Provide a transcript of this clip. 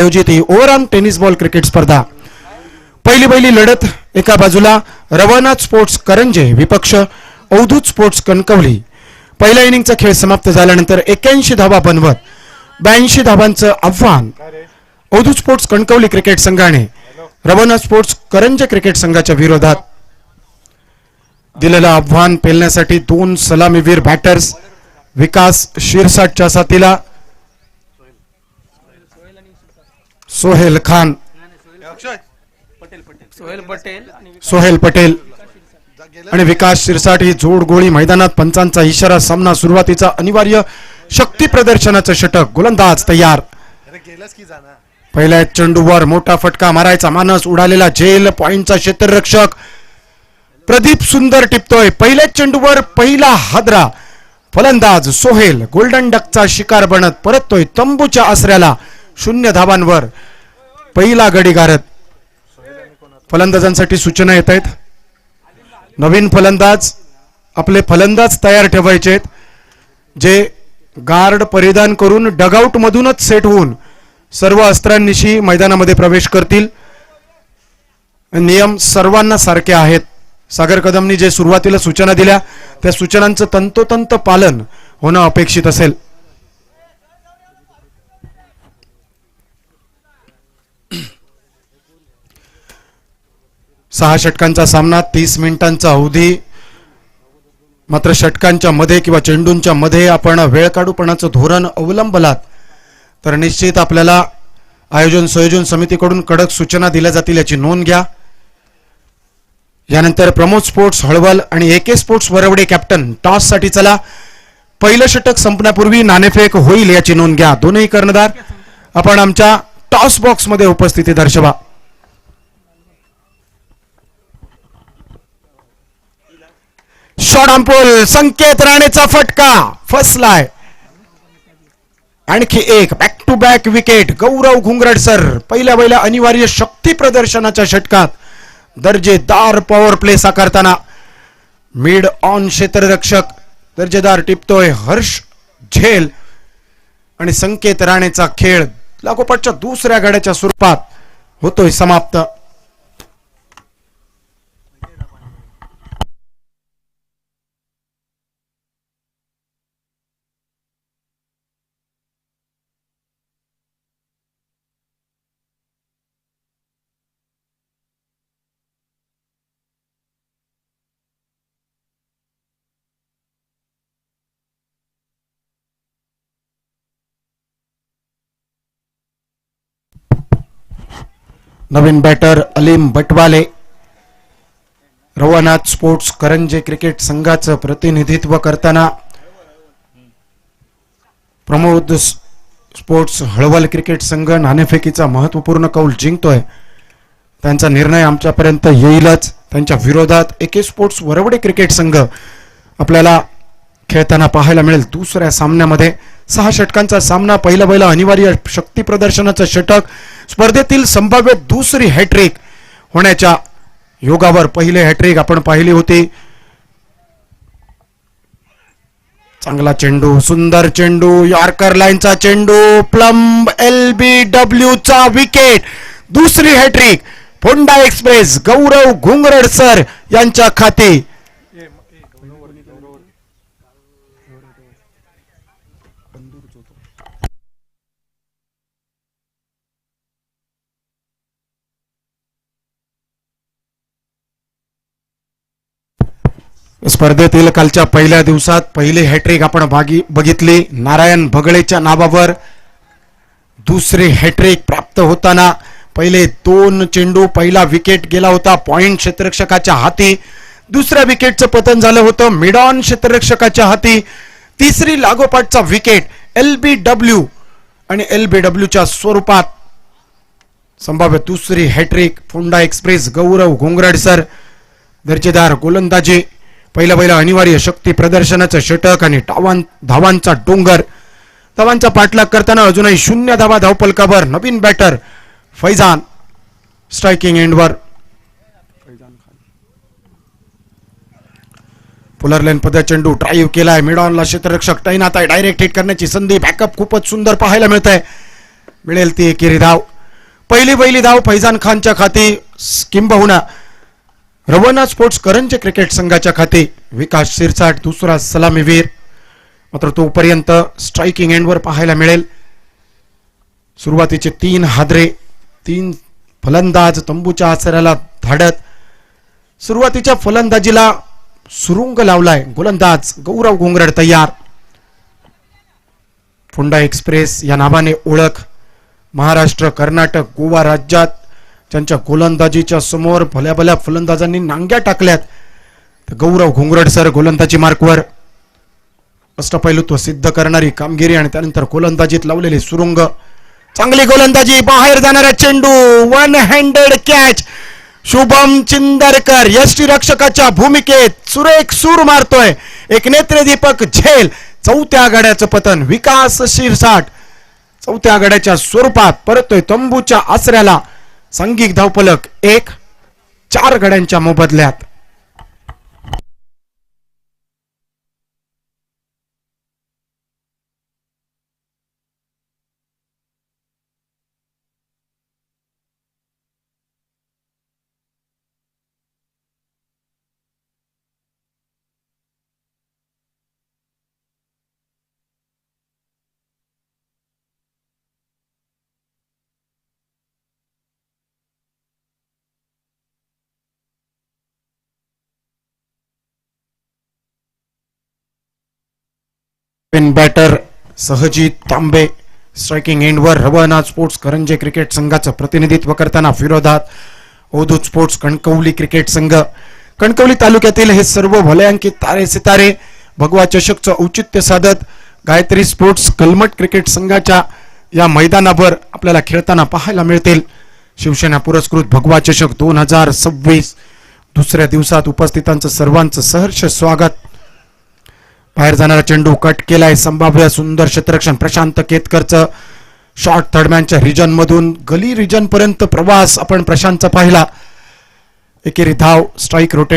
आयोजित ही overall tennis ball cricket स्पर्धा पहिली लढत एका बाजूला रवनाथ स्पोर्ट्स करंजे विपक्ष अवधूत स्पोर्ट्स कणकवली। पहिल्या इनिंगचा खेळ समाप्त झाल्यानंतर 81 धावा बनवत 82 धावांचं आव्हान अवधूत स्पोर्ट्स कणकवली क्रिकेट संघाने रवनाथ स्पोर्ट्स करंजे क्रिकेट संघाच्या विरोधात दिलेलं आव्हान पेलण्यासाठी दोन सलामीवीर बॅटर्स विकास शिरसाटच्या साथीला सोहेल खान सोहेल पटेल आणि विकास शिरसाट ही जोड गोळी मैदानात पंचांचा इशारा सामना सुरुवातीचा अनिवार्य शक्ती प्रदर्शनाचं षटक गोलंदाज तयार। पहिल्या चेंडूवर मोठा फटका मारायचा मानस उडालेला झेल पॉइंटचा क्षेत्ररक्षक प्रदीप सुंदर टिपतोय। पहिल्या चेंडूवर पहिला हादरा फलंदाज सोहेल गोल्डन डकचा शिकार बनत परततोय तंबूच्या आसऱ्याला 0 धावांवर पहिला गडी गारत। फलंदाजांसाठी सूचना येत आहेत, नवीन फलंदाज आपले फलंदाज तयार ठेवायचे जे गार्ड परिधान करून डगआउट मधूनच सेट होऊन सर्व अस्त्रांनिशी मैदानामध्ये प्रवेश करतील। नियम सर्वांना सारखे आहेत। सागर कदमनी जे सुरुवातीला सूचना दिल्या त्या सूचनांचं तंतोतंत पालन होणं अपेक्षित असेल। सहा षटकांचा सामना 30 मिनिटांचा अवधी। मात्र षटकांच्या मध्ये किंवा चेंडूंच्या मध्ये आपण वेळ काढूपणाचं धोरण अवलंबलात तर निश्चित आपल्याला आयोजन संयोजन समितीकडून कडक सूचना दिल्या जातील याची नोंद घ्या। यानंतर प्रमोद स्पोर्ट्स हळवल आणि AK sports Varavade captain toss साठी चला। पहिलं षटक संपण्यापूर्वी नाणेफेक होईल याची नोंद घ्या। दोन्ही कर्णधार आपण आमच्या टॉस बॉक्स मध्ये उपस्थिती दर्शवा। शॉट अंपोल संकेत राणेचा फटका फसलाय। आणखी एक बॅक टू बॅक विकेट गौरव घुंगरडसर पहिल्या अनिवार्य शक्ती प्रदर्शनाच्या षटकात दर्जेदार पॉवर प्ले साकारताना मिड ऑन क्षेत्ररक्षक दर्जेदार टिपतोय हर्ष झेल आणि संकेत राणेचा खेळ लागोपाठच्या दुसऱ्या गड्याच्या स्वरूपात होतोय समाप्त। नवीन batter Aleem बटवाले Ravnath sports Karanje cricket संघाचं प्रतिनिधित्व करताना प्रमोद स्पोर्ट्स हळवल क्रिकेट संघ नाणेफेकीचा महत्वपूर्ण कौल जिंकतोय। त्यांचा निर्णय आमच्यापर्यंत येईलच। त्यांच्या विरोधात AK स्पोर्ट्स वरवडे क्रिकेट संघ आपल्याला खेळताना पाहायला मिळेल। दुसऱ्या सामन्यामध्ये 6 षटकांचा सामना पहिला अनिवार्य शक्ती प्रदर्शनाचं षटक स्पर्धेतील संभाव्य दुसरी हॅट्रिक होण्याच्या योगावर पहिले हॅट्रिक आपण पाहिली होती। चांगला चेंडू सुंदर चेंडू यॉर्कर लाईनचा चेंडू प्लम्ब LBW चा विकेट दुसरी हॅट्रिक फोंडा एक्सप्रेस गौरव घुंगरडसर यांच्या खाती। स्पर्धेतील कालच्या पहिल्या दिवसात पहिली हॅट्रिक आपण बघितली। नारायण भगळेच्या नावावर दुसरी हॅट्रिक प्राप्त होताना पहिले 2 चेंडू पहिला विकेट गेला होता पॉइंट क्षेत्ररक्षकाच्या हाती। दुसऱ्या विकेटचं पतन झालं होतं मिड ऑन क्षेत्ररक्षकाच्या हाती। तिसरी लागोपाठचा विकेट LBW आणि LBWच्या स्वरूपात संभाव्य दुसरी हॅट्रिक फोंडा एक्सप्रेस गौरव घुंगरडसर दर्जेदार गोलंदाजी पहिला अनिवार्य शक्ती प्रदर्शनाचं षटक आणि धावांचा डोंगर। धावांचा पाठलाग करताना अजूनही 0 धावा धावपलकावर नवीन बॅटर फैजान स्ट्रायकिंग एंडवर। पुलर लेन पद चेंडू ड्राइव्ह केलाय मिड ऑनला क्षेत्ररक्षक तैनात आहे। डायरेक्ट हिट करण्याची संधी बॅकअप खूपच सुंदर पाहायला मिळत आहे। मिळेल ती एकेरी धाव. पहिली धाव फैजान खानच्या खाती, किंबहुना रवना स्पोर्ट्स करंजे क्रिकेट संघाच्या खाती विकास शिरसाट दुसरा सलामीवीर. मात्र तोपर्यंत स्ट्रायकिंग एंडवर पाहायला मिळेल सुरुवातीचे 3 हादरे, 3 फलंदाज तंबूच्या आसऱ्याला धाडत सुरुवातीच्या फलंदाजीला सुरुंग लावलाय. गोलंदाज गौरव घोंगरड तयार. फोंडा एक्सप्रेस या नावाने ओळख महाराष्ट्र, कर्नाटक, गोवा राज्यात ज्यांच्या गोलंदाजीच्या समोर भल्या फलंदाजांनी नांग्या टाकल्यात, तर गौरव घोंगरड सर गोलंदाजी मार्कवर अष्टपैलुत्व सिद्ध करणारी कामगिरी आणि त्यानंतर गोलंदाजीत लावलेली सुरुंग. चांगली गोलंदाजी, बाहेर जाणारा चेंडू, 1 हँडेड कॅच. शुभम चिंदरकर यष्टीरक्षकाच्या भूमिकेत सुरेख सूर मारतोय. एक नेत्रदीपक झेल. चौथ्या आघाड्याचं पतन. विकास शिरसाट चौथ्या आघाड्याच्या स्वरूपात परतोय तंबूच्या आसऱ्याला. सांघिक धावफलक 1, 4 गड्यांच्या मोबदल्यात. बॅटर सहजित तांबे स्ट्रायकिंग एंडवर रवना स्पोर्ट्स करंजे क्रिकेट संघाचं प्रतिनिधित्व करताना विरोधात अवधूत स्पोर्ट्स कणकवली क्रिकेट संघ. कणकवली तालुक्यातील हे सर्व भलयांकित तारे सितारे भगवा चषकचं औचित्य साधत गायत्री स्पोर्ट्स कलमट क्रिकेट संघाच्या या मैदानावर आपल्याला खेळताना पाहायला मिळतील. शिवसेना पुरस्कृत भगवा चषक 2026 दुसऱ्या दिवसात उपस्थितांचं सर्वांचं सहर्ष स्वागत. बाहेर जाणारा चेंडू कट केलाय. संभाव्य सुंदर क्षेत्ररक्षण प्रशांत केतकरचं. शॉर्ट थर्डमॅनच्या रिजन मधून गली रिजन पर्यंत प्रवास आपण प्रशांतचा पाहिला. एकेरी धाव. Strike rotate